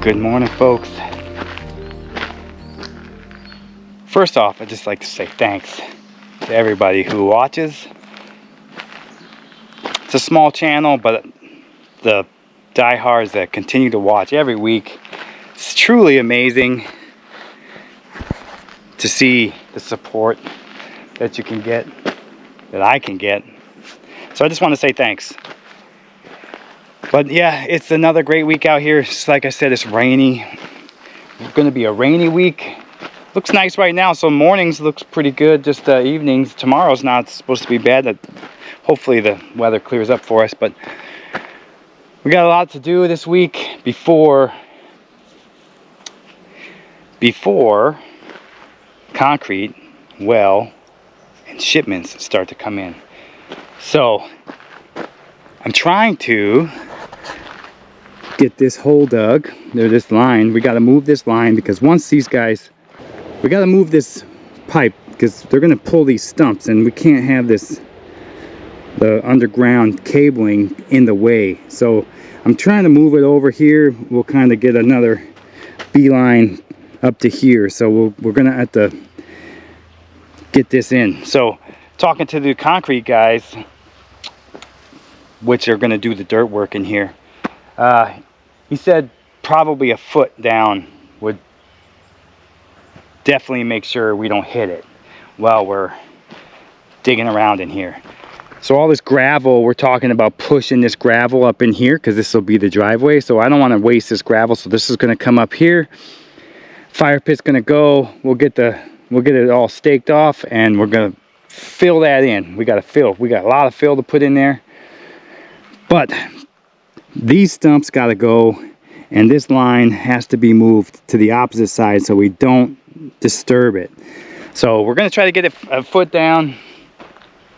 Good morning, folks. First off, I'd just like to say thanks to everybody who watches. It's a small channel, but the diehards that continue to watch every week, it's truly amazing to see the support that you can get, that I can get. So I just want to say thanks. But yeah, it's another great week out here. Just like I said, it's rainy. It's going to be a rainy week. Looks nice right now, so mornings looks pretty good. Just evenings. Tomorrow's not supposed to be bad. Hopefully the weather clears up for us. But we got a lot to do this week before concrete, well, and shipments start to come in. So I'm trying to get this hole dug. There's this line. We got to move this line because once these guys, we got to move this pipe because they're going to pull these stumps, and we can't have the underground cabling in the way. So I'm trying to move it over here. We'll kind of get another beeline up to here. So we're going to have to get this in. So talking to the concrete guys, which are going to do the dirt work in here, he said probably a foot down would definitely make sure we don't hit it while we're digging around in here. So all this gravel, we're talking about pushing this gravel up in here because this will be the driveway. So I don't want to waste this gravel. So this is going to come up here. Fire pit's going to go. We'll get it all staked off, and we're going to fill that in. We got a lot of fill to put in there. But these stumps got to go, and this line has to be moved to the opposite side so we don't disturb it. So we're going to try to get it a foot down,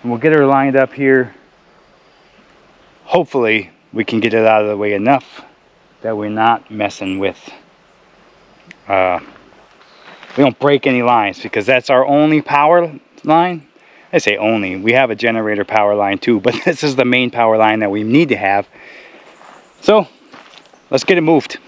and we'll get her lined up here. Hopefully we can get it out of the way enough that we're not messing with, we don't break any lines, because that's our only power line. I say only, we have a generator power line too, but this is the main power line that we need to have. So let's get it moved.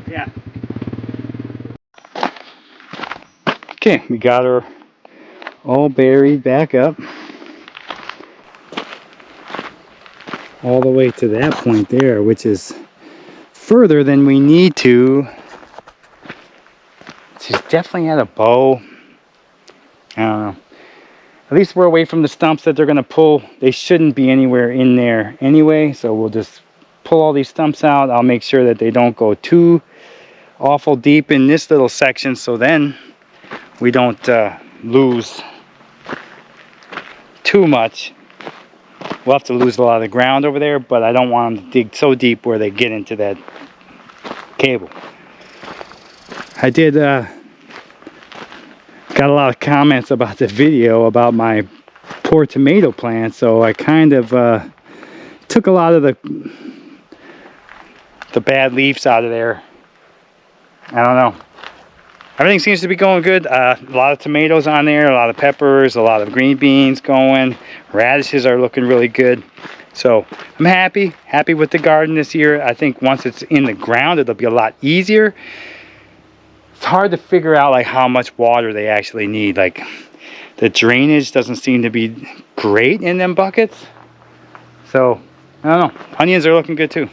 Yeah. Okay, we got her all buried back up. All the way to that point there, which is further than we need to She's definitely at a bow. I don't know. At least we're away from the stumps that they're going to pull. They shouldn't be anywhere in there anyway, so we'll just pull all these stumps out. I'll make sure that they don't go too awful deep in this little section, so then we don't lose too much. We'll have to lose a lot of the ground over there, but I don't want them to dig so deep where they get into that cable. I did got a lot of comments about the video about my poor tomato plant, so I kind of took a lot of the bad leaves out of there. I don't know. Everything seems to be going good. A lot of tomatoes on there, a lot of peppers, a lot of green beans going. Radishes are looking really good. So I'm happy with the garden this year. I think once it's in the ground, it'll be a lot easier. It's hard to figure out like how much water they actually need. Like the drainage doesn't seem to be great in them buckets. So I don't know. Onions are looking good too.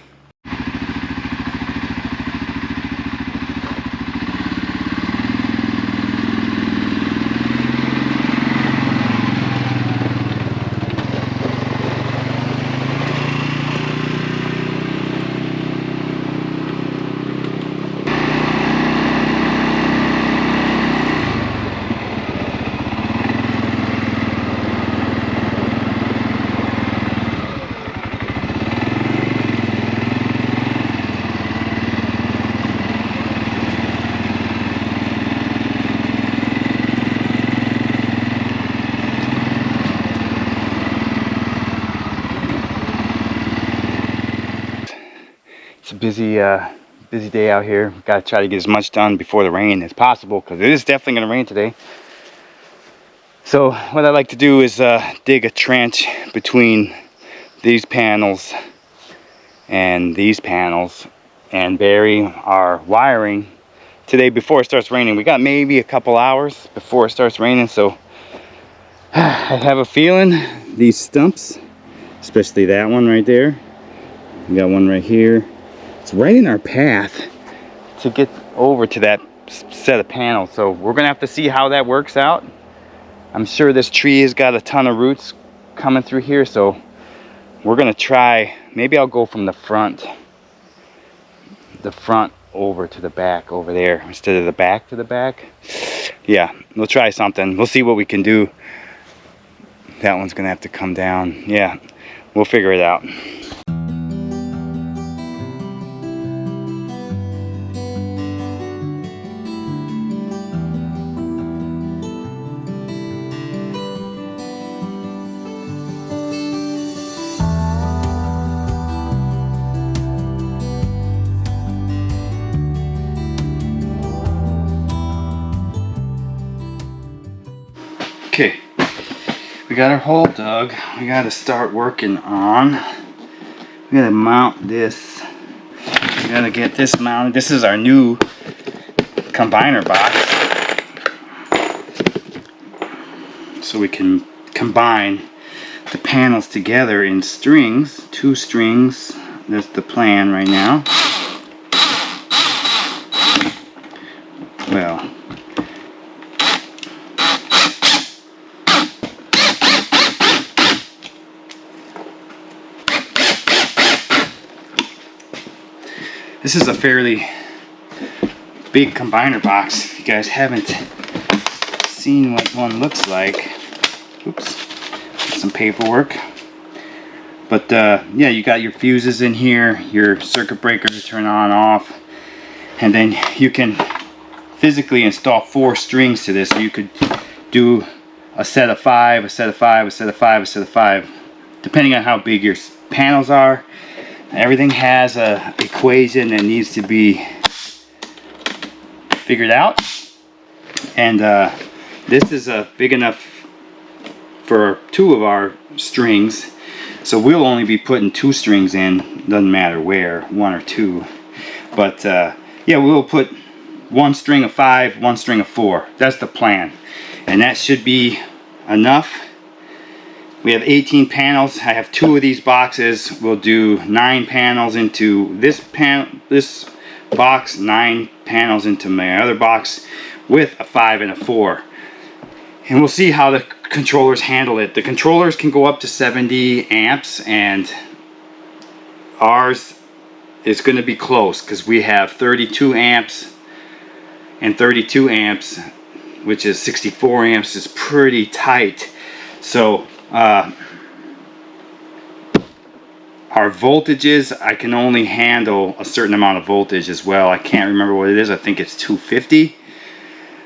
It's a busy day out here. Got to try to get as much done before the rain as possible, because it is definitely going to rain today. So what I like to do is dig a trench between these panels and these panels and bury our wiring today before it starts raining. We got maybe a couple hours before it starts raining, so I have a feeling these stumps, especially that one right there, we got one right here, it's right in our path to get over to that set of panels. So we're gonna have to see how that works out. I'm sure this tree has got a ton of roots coming through here, so we're gonna try, maybe I'll go from the front over to the back over there instead of the back to the back. Yeah, we'll try something. We'll see what we can do. That one's gonna have to come down. Yeah, we'll figure it out. Okay, we got our hole dug. We got to start working on, we got to mount this. We got to get this mounted. This is our new combiner box, so we can combine the panels together in strings, 2 strings. That's the plan right now. Well, this is a fairly big combiner box. If you guys haven't seen what one looks like, oops, some paperwork. But yeah, you got your fuses in here, your circuit breaker to turn on, off, and then you can physically install 4 strings to this. So you could do a set of 5, a set of 5, a set of 5, a set of 5, depending on how big your panels are. Everything has a equation that needs to be figured out, and this is big enough for 2 of our strings, so we'll only be putting 2 strings in. Doesn't matter where, 1 or 2, but yeah, we'll put 1 string of 5, 1 string of 4. That's the plan, and that should be enough. We have 18 panels. I have 2 of these boxes. We'll do 9 panels into this box 9 panels into my other box with a 5 and a 4. And we'll see how the controllers handle it. The controllers can go up to 70 amps, and ours is going to be close because we have 32 amps and 32 amps, which is 64 amps, is pretty tight. So our voltages, I can only handle a certain amount of voltage as well. I can't remember what it is. I think it's 250.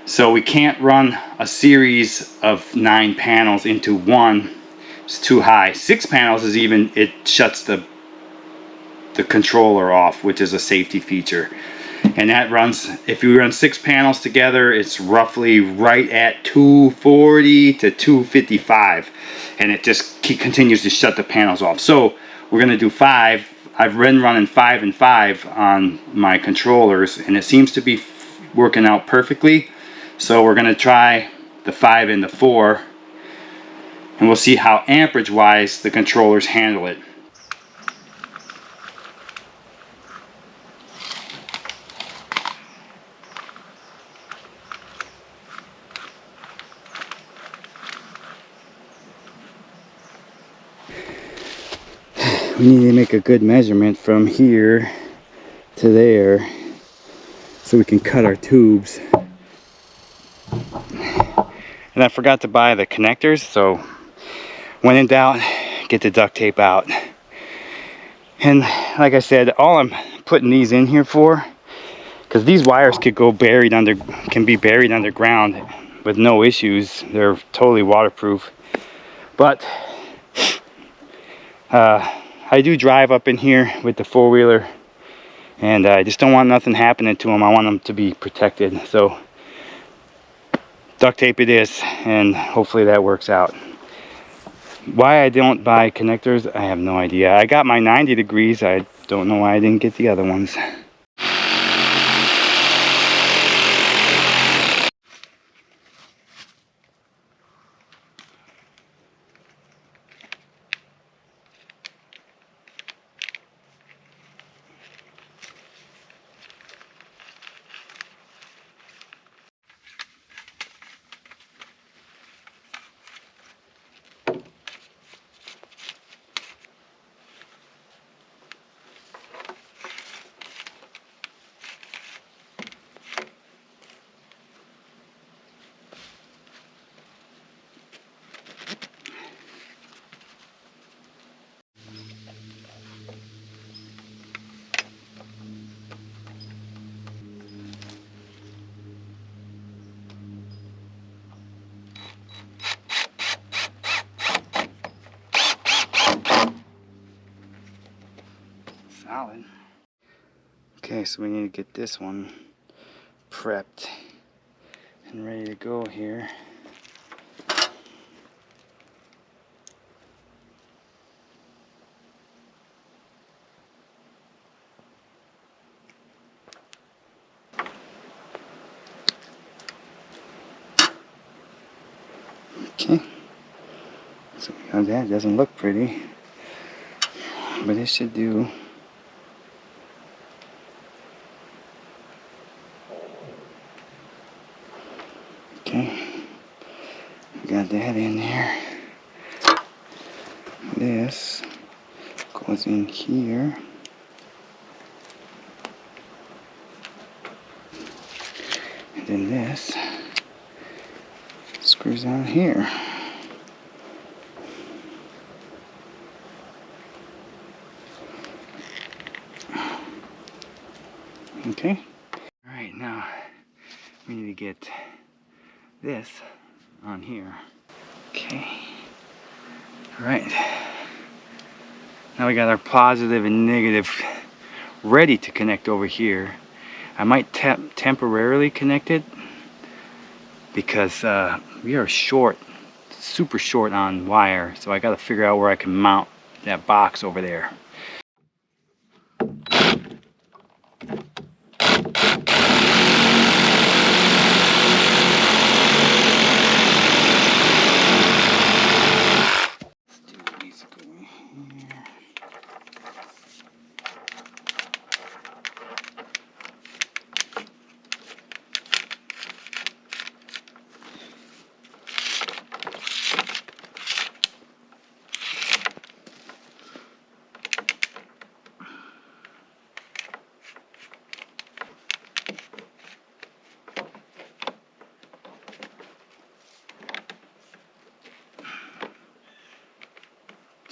So we can't run a series of 9 panels into one. It's too high. 6 panels is even, it shuts the controller off, which is a safety feature. And that runs, if you run 6 panels together, it's roughly right at 240 to 255. And it just continues to shut the panels off. So we're going to do 5. I've been running 5 and 5 on my controllers, and it seems to be working out perfectly. So we're going to try the 5 and the 4, and we'll see how amperage wise the controllers handle it. We need to make a good measurement from here to there so we can cut our tubes. And I forgot to buy the connectors, so when in doubt, get the duct tape out. And like I said, all I'm putting these in here for, because these wires could go can be buried underground with no issues. They're totally waterproof. But I do drive up in here with the 4-wheeler, and I just don't want nothing happening to them. I want them to be protected. So duct tape it is, and hopefully that works out. Why I don't buy connectors, I have no idea. I got my 90 degrees. I don't know why I didn't get the other ones. Solid. Okay, so we need to get this one prepped and ready to go here. Okay, so we got that. It doesn't look pretty, but it should do. Okay, we got that in there. This goes in here. And then this screws on here. Okay. All right, now we need to get this on here. Okay. All right. Now we got our positive and negative ready to connect over here. I might temporarily connect it because we are short, super short on wire. So I got to figure out where I can mount that box over there.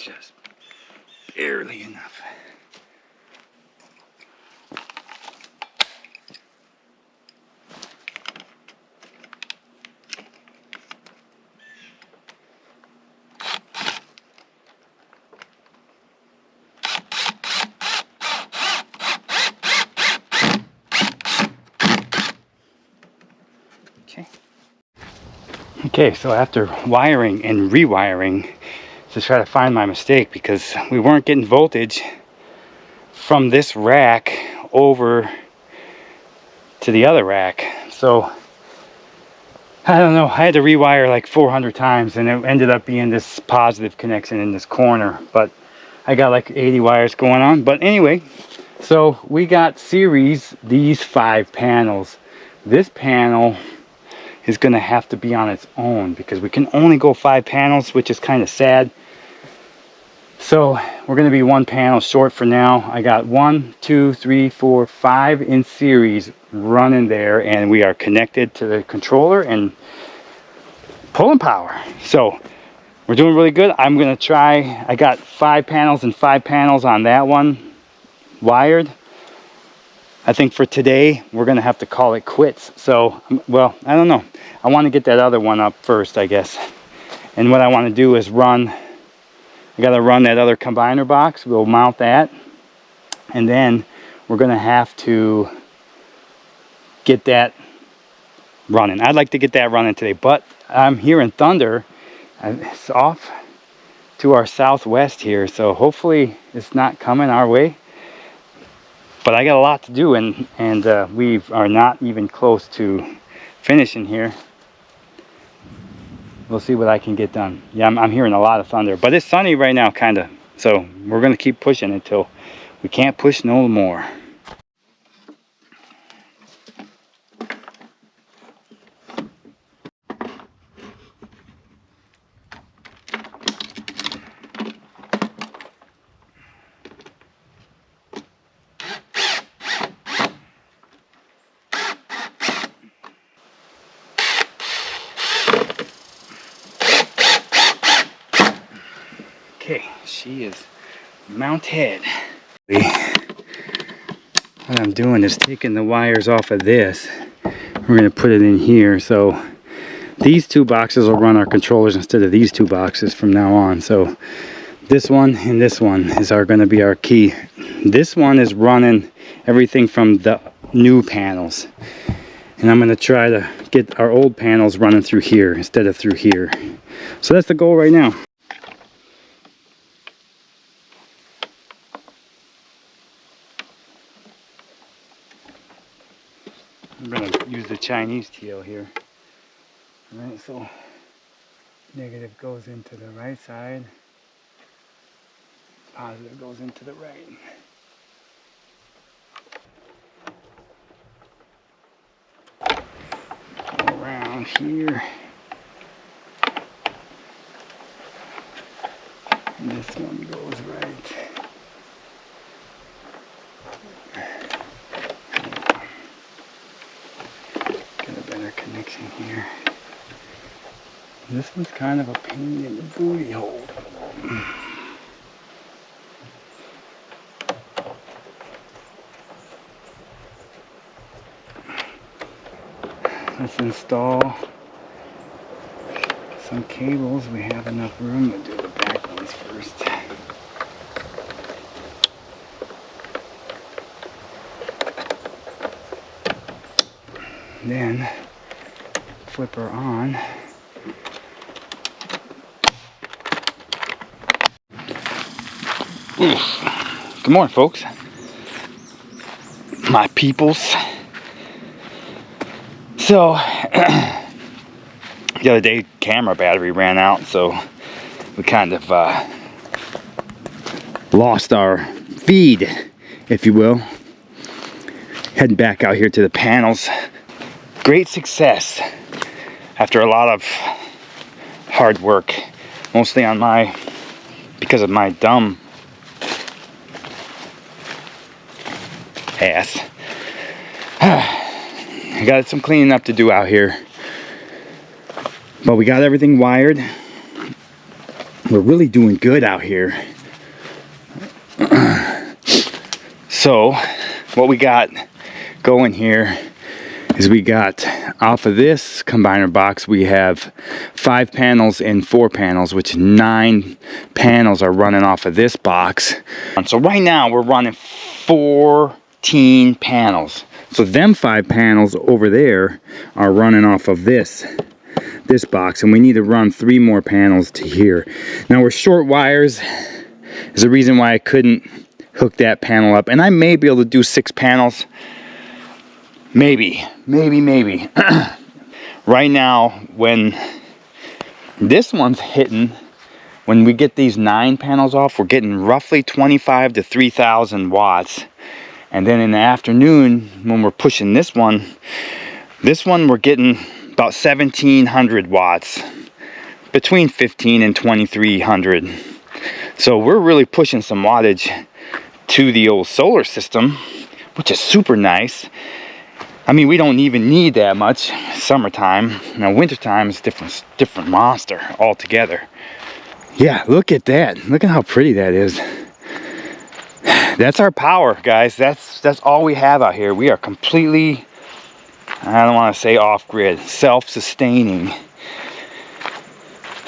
Just barely enough. Okay, so after wiring and rewiring to try to find my mistake, because we weren't getting voltage from this rack over to the other rack. So I don't know, I had to rewire like 400 times and it ended up being this positive connection in this corner, but I got like 80 wires going on. But anyway, so we got series these 5 panels. This panel is going to have to be on its own because we can only go 5 panels, which is kind of sad. So we're going to be 1 panel short for now. I got 1, 2, 3, 4, 5 in series running there, and we are connected to the controller and pulling power. So we're doing really good. I'm going to try, I got 5 panels and 5 panels on that one wired. I think for today we're going to have to call it quits. So, well, I don't know. I want to get that other one up first, I guess. And what I want to do is run, I got to run that other combiner box. We'll mount that. And then we're going to have to get that running. I'd like to get that running today, but I'm hearing thunder. It's off to our southwest here, so hopefully it's not coming our way. But I got a lot to do, and we are not even close to finishing here. We'll see what I can get done. Yeah, I'm hearing a lot of thunder, but it's sunny right now, kind of. So we're going to keep pushing until we can't push no more. Okay, she is mounted. What I'm doing is taking the wires off of this. We're going to put it in here. So these 2 boxes will run our controllers instead of these 2 boxes from now on. So this one and this one are going to be our key. This one is running everything from the new panels. And I'm going to try to get our old panels running through here instead of through here. So that's the goal right now. I'm going to use the Chinese teal here. Alright, so negative goes into the right side, positive goes into the right. Go around here. And this one goes right. Connection here. This one's kind of a pain in the booty hole. Let's install some cables. We have enough room to do the back ones first. Then flip her on. Good morning, folks. My peoples. So, the other day, camera battery ran out, so we kind of lost our feed, if you will. Heading back out here to the panels. Great success after a lot of hard work, mostly on because of my dumb ass. I got some cleaning up to do out here, but we got everything wired. we're really doing good out here. So what we got going here is we got off of this combiner box, we have 5 panels and 4 panels, which 9 panels are running off of this box. And so right now we're running 14 panels. So them 5 panels over there are running off of this box, and we need to run 3 more panels to here. Now we're short wires is the reason why I couldn't hook that panel up, and I may be able to do 6 panels. Maybe. Right now, when this one's hitting, when we get these 9 panels off, we're getting roughly 25 to 3,000 watts. And then in the afternoon, when we're pushing this one we're getting about 1,700 watts, between 15 and 2,300. So we're really pushing some wattage to the old solar system, which is super nice. I mean, we don't even need that much summertime. Now wintertime is different monster altogether. Yeah, look at that. Look at how pretty that is. That's our power, guys. That's all we have out here. We are completely, I don't want to say off-grid, self-sustaining.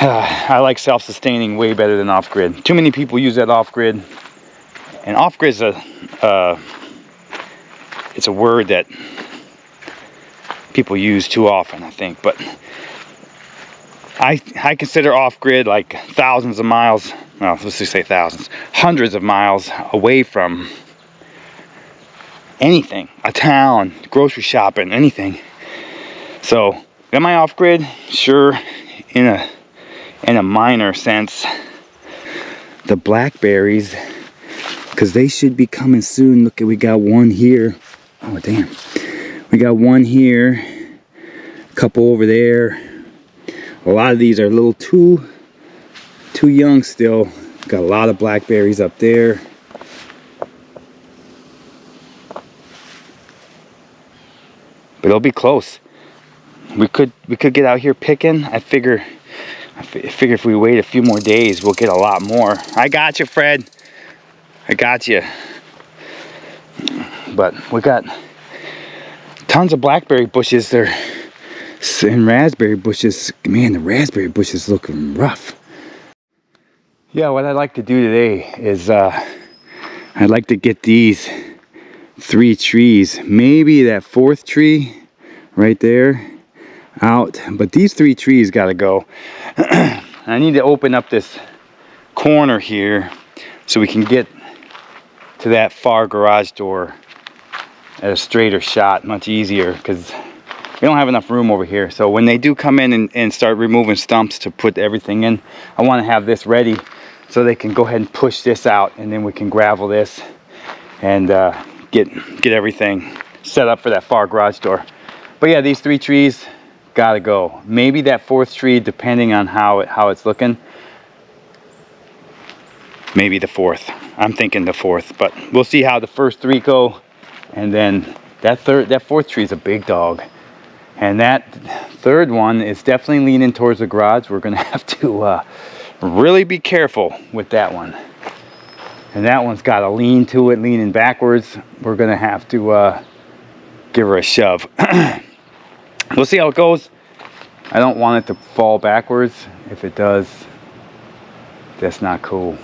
I like self-sustaining way better than off-grid. Too many people use that off-grid. And off-grid is it's a word that people use too often, I think. But I consider off-grid like thousands of miles, well, let's just say thousands, hundreds of miles away from anything, a town, grocery shopping, anything. So, am I off-grid? Sure, in a minor sense. The blackberries, because they should be coming soon. Look, we got one here. Oh damn, we got one here, a couple over there. A lot of these are a little too young still. Got a lot of blackberries up there. But it'll be close. We could get out here picking. I figure if we wait a few more days, we'll get a lot more. I got you, Fred. I got you. But we got tons of blackberry bushes there and raspberry bushes. Man, the raspberry bushes looking rough. Yeah, what I'd like to do today is I'd like to get these 3 trees, maybe that 4th tree right there, out. But these 3 trees gotta go. I need to open up this corner here so we can get to that far garage door at a straighter shot, much easier, because we don't have enough room over here. So when they do come in and start removing stumps to put everything in, I want to have this ready so they can go ahead and push this out, and then we can gravel this and get everything set up for that far garage door. But yeah, these 3 trees gotta go. Maybe that 4th tree, depending on how it's looking. Maybe the 4th. I'm thinking the 4th, but we'll see how the first 3 go. And then that 4th tree is a big dog. And that 3rd one is definitely leaning towards the garage. We're gonna have to really be careful with that one. And that one's got a lean to it, leaning backwards. We're gonna have to give her a shove. We'll see how it goes. I don't want it to fall backwards. If it does, that's not cool.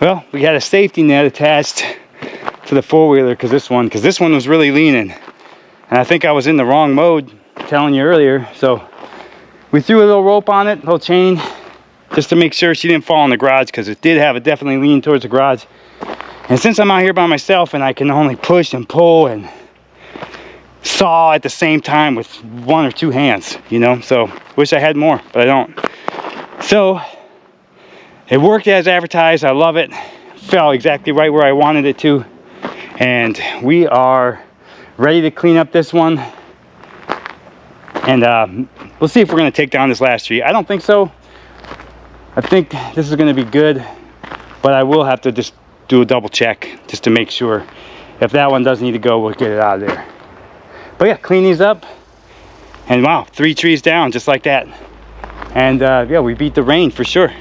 Well, we had a safety net attached to the four-wheeler because this one was really leaning. And I think I was in the wrong mode, telling you earlier. So we threw a little rope on it, a little chain, just to make sure she didn't fall in the garage, because it did have a definitely lean towards the garage. And since I'm out here by myself and I can only push and pull and saw at the same time with one or two hands, you know, so wish I had more, but I don't. So it worked as advertised. I love it. Fell exactly right where I wanted it to. And we are ready to clean up this one. And we'll see if we're going to take down this last tree. I don't think so. I think this is going to be good. But I will have to just do a double check just to make sure. If that one does need to go, we'll get it out of there. But yeah, clean these up. And wow, 3 trees down just like that. And yeah, we beat the rain for sure.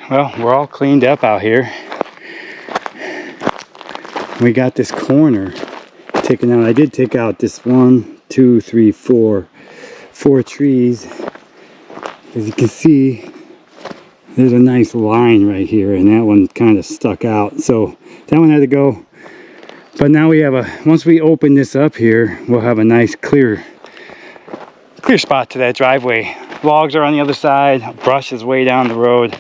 Well, we're all cleaned up out here. We got this corner taken out. I did take out this 1, 2, 3, 4 trees. As you can see, there's a nice line right here, and that one kind of stuck out. So that one had to go. But now we have once we open this up here, we'll have a nice clear spot to that driveway. Logs are on the other side, brush is way down the road.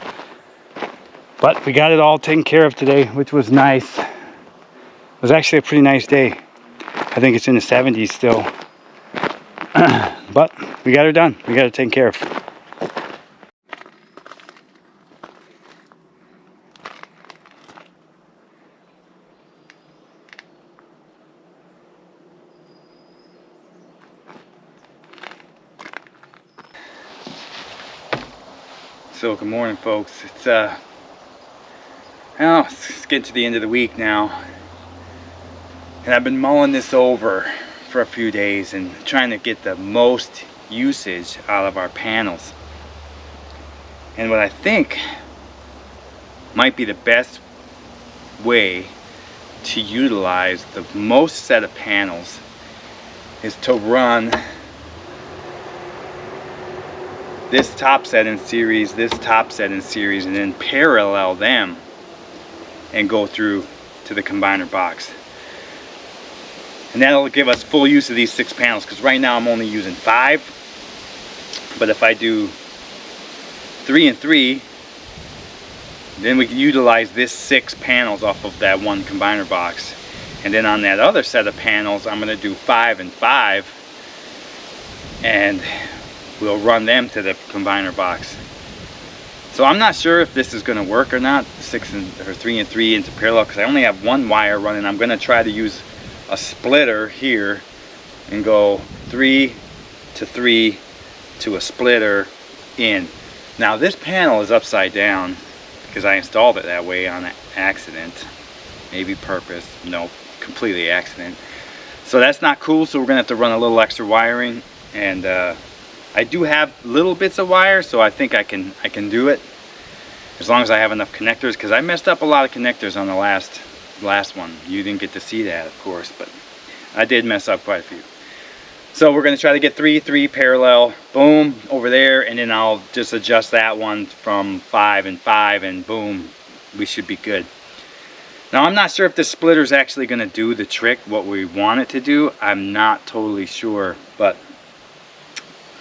But we got it all taken care of today, which was nice. It was actually a pretty nice day. I think it's in the 70s still. But we got her done. We got it taken care of. So good morning, folks. It's it's getting to the end of the week now, and I've been mulling this over for a few days and trying to get the most usage out of our panels. And what I think might be the best way to utilize the most set of panels is to run this top set in series, this top set in series, and then parallel them and go through to the combiner box. And that'll give us full use of these 6 panels, because right now I'm only using 5. But if I do 3 and 3, then we can utilize this 6 panels off of that one combiner box. And then on that other set of panels, I'm going to do 5 and 5, and we'll run them to the combiner box. So I'm not sure if this is going to work or not, 3 and 3 into parallel, because I only have one wire running. I'm going to try to use a splitter here and go 3 to 3 to a splitter in. Now this panel is upside down because I installed it that way on accident. Maybe purpose, no, completely accident. So that's not cool, so we're gonna have to run a little extra wiring, and I do have little bits of wire, so I think I can do it as long as I have enough connectors, because I messed up a lot of connectors on the last one. You didn't get to see that, of course, but I did mess up quite a few. So we're going to try to get 3 parallel, boom, over there, and then I'll just adjust that one from 5 and 5, and boom, we should be good. Now I'm not sure if the splitter is actually going to do the trick, what we want it to do. I'm not totally sure, but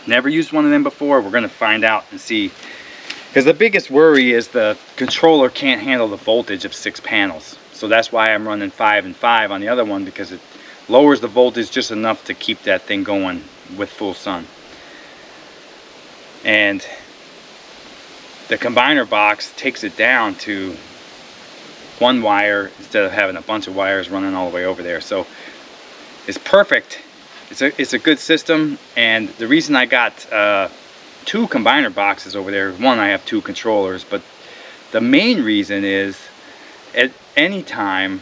never used one of them before. We're going to find out and see, because the biggest worry is the controller can't handle the voltage of 6 panels. So that's why I'm running 5 and 5 on the other one, because it lowers the voltage just enough to keep that thing going with full sun. And the combiner box takes it down to one wire instead of having a bunch of wires running all the way over there. So it's perfect. It's a good system, and the reason I got 2 combiner boxes over there, one, I have 2 controllers, but the main reason is at any time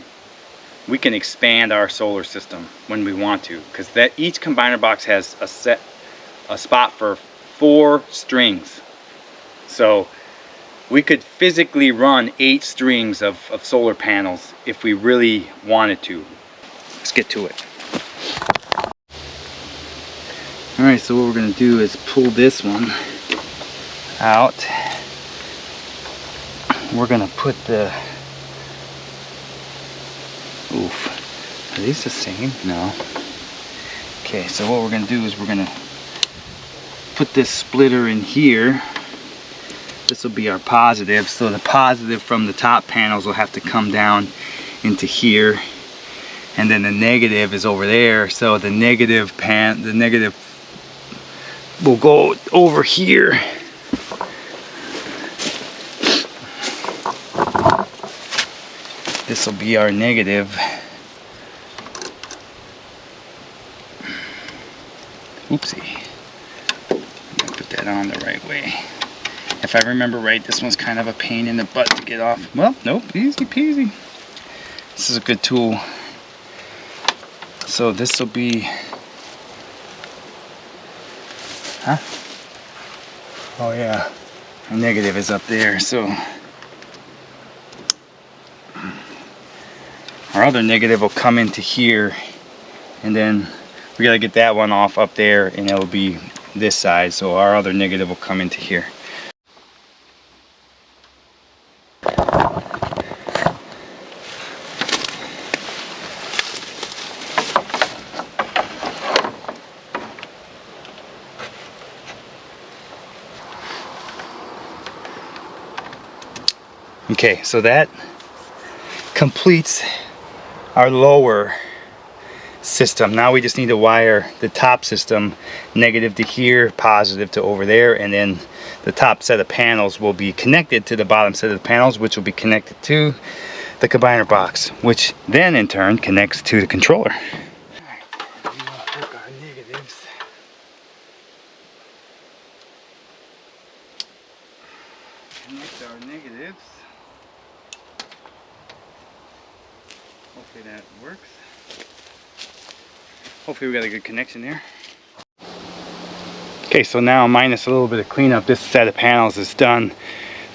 we can expand our solar system when we want to, because that each combiner box has a spot for 4 strings. So we could physically run 8 strings of solar panels if we really wanted to. Let's get to it. Alright, so what we're going to do is pull this one out. We're going to put the... Oof. Are these the same? No. Okay, so what we're going to do is we're going to put this splitter in here. This will be our positive. So the positive from the top panels will have to come down into here. And then the negative is over there. So the negative will go over here. This will be our negative. Oopsie. I'm gonna put that on the right way. If I remember right, this one's kind of a pain in the butt to get off. Well, nope, easy peasy. This is a good tool. So this will be... Huh? Oh yeah, our negative is up there, so... Our other negative will come into here, and then we gotta get that one off up there, and it'll be this side, so our other negative will come into here. Okay, so that completes our lower system. Now we just need to wire the top system, negative to here, positive to over there, and then the top set of panels will be connected to the bottom set of the panels, which will be connected to the combiner box, which then in turn connects to the controller. Alright, we will hook our negatives. Connect our negatives. Hopefully that works. Hopefully we got a good connection there. Okay, so now minus a little bit of cleanup, this set of panels is done.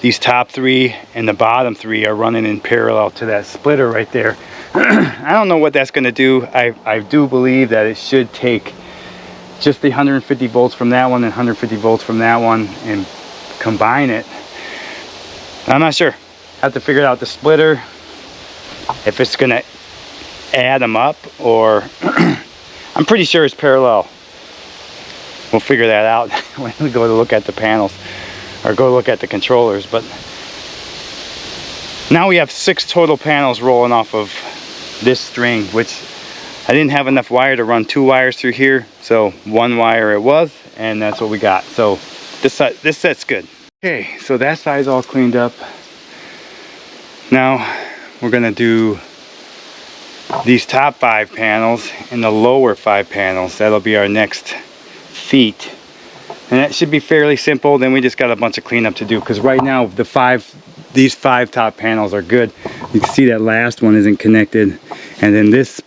These top 3 and the bottom 3 are running in parallel to that splitter right there. I don't know what that's going to do. I do believe that it should take just the 150 volts from that one and 150 volts from that one and combine it. I'm not sure. Have to figure out the splitter, if it's going to add them up, or I'm pretty sure it's parallel. We'll figure that out when we go to look at the panels or go look at the controllers. But now we have 6 total panels rolling off of this string, which I didn't have enough wire to run 2 wires through here, so 1 wire it was, and that's what we got. So this set's good. Okay, so that side's all cleaned up. Now we're gonna do these top 5 panels and the lower 5 panels. That'll be our next feet. And that should be fairly simple. Then we just got a bunch of cleanup to do, because right now these 5 top panels are good. You can see that last one isn't connected, and then the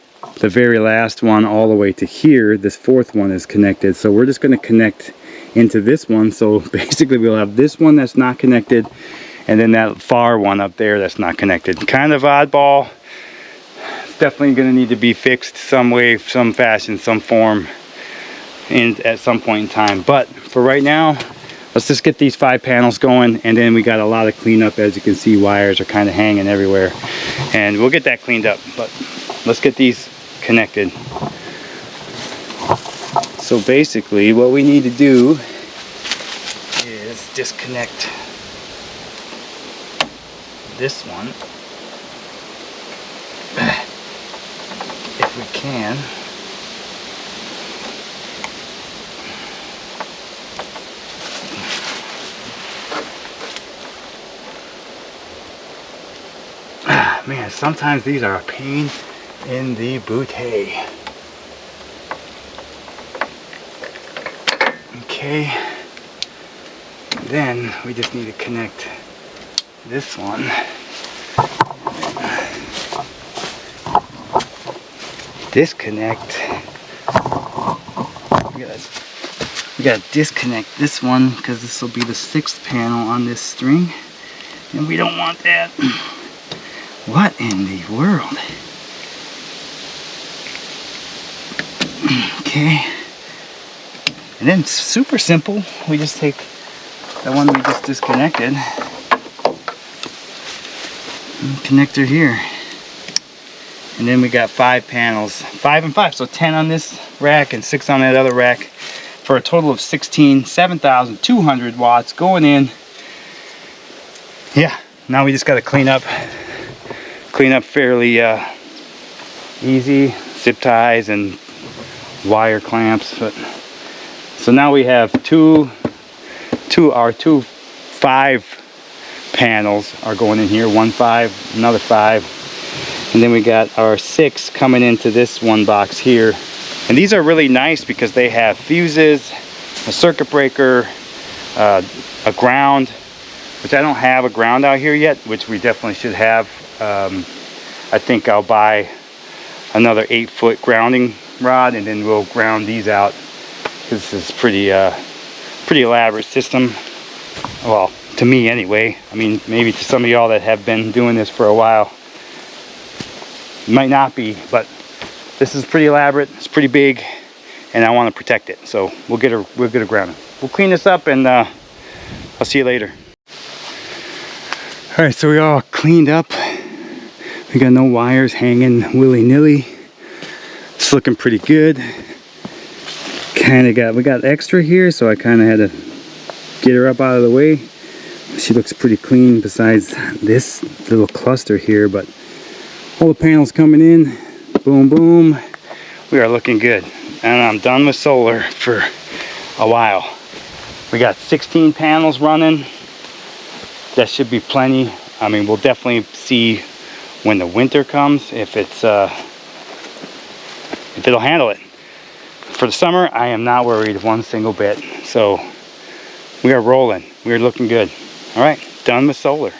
very last one all the way to here, this 4th one is connected. So we're just going to connect into this one. So basically we'll have this one that's not connected, and then that far one up there that's not connected. Kind of oddball. It's definitely going to need to be fixed some way, some fashion, some form at some point in time. But for right now, let's just get these 5 panels going, and then we got a lot of cleanup. As you can see, wires are kind of hanging everywhere, and we'll get that cleaned up. But let's get these connected. So basically what we need to do is disconnect this one if we can. Man, sometimes these are a pain in the booty. Okay, then we just need to connect this one. Disconnect. We gotta disconnect this one, because this will be the 6th panel on this string, and we don't want that. What in the world? Okay. And then super simple. We just take the one we just disconnected and connector here. And then we got 5 panels. 5 and 5. So 10 on this rack and 6 on that other rack, for a total of 7,200 watts going in. Yeah. Now we just got to clean up fairly easy, zip ties and wire clamps. But so now we have our two 5 panels are going in here, 1 5, another 5, and then we got our 6 coming into this one box here. And these are really nice because they have fuses, a circuit breaker, a ground, which I don't have a ground out here yet, which we definitely should have. I think I'll buy another 8-foot grounding rod, and then we'll ground these out, because this is pretty elaborate system. Well, to me anyway. I mean, maybe to some of y'all that have been doing this for a while, it might not be, but this is pretty elaborate. It's pretty big, and I want to protect it. So we'll get her grounded. We'll clean this up, and I'll see you later. All right, so we all cleaned up. We got no wires hanging willy-nilly. It's looking pretty good. We got extra here, so I kind of had to get her up out of the way. She looks pretty clean besides this little cluster here, but all the panels coming in, boom, boom. We are looking good, and I'm done with solar for a while. We got 16 panels running. That should be plenty. I mean, we'll definitely see when the winter comes if it'll handle it. For the summer, I am not worried one single bit. So we are rolling. We are looking good. All right, done with solar.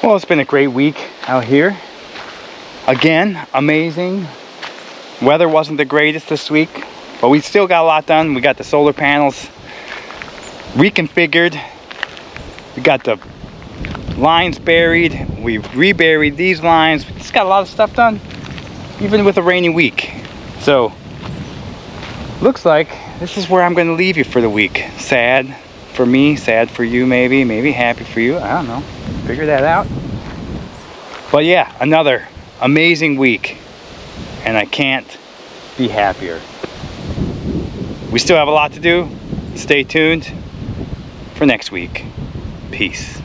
Well, it's been a great week out here. Again, amazing. Weather wasn't the greatest this week, but we still got a lot done. We got the solar panels reconfigured. We got the lines buried. We reburied these lines. We just got a lot of stuff done, even with a rainy week. So, looks like this is where I'm going to leave you for the week. Sad for me, sad for you maybe happy for you. I don't know. Figure that out. But yeah, another amazing week, and I can't be happier. we still have a lot to do. Stay tuned for next week. Peace.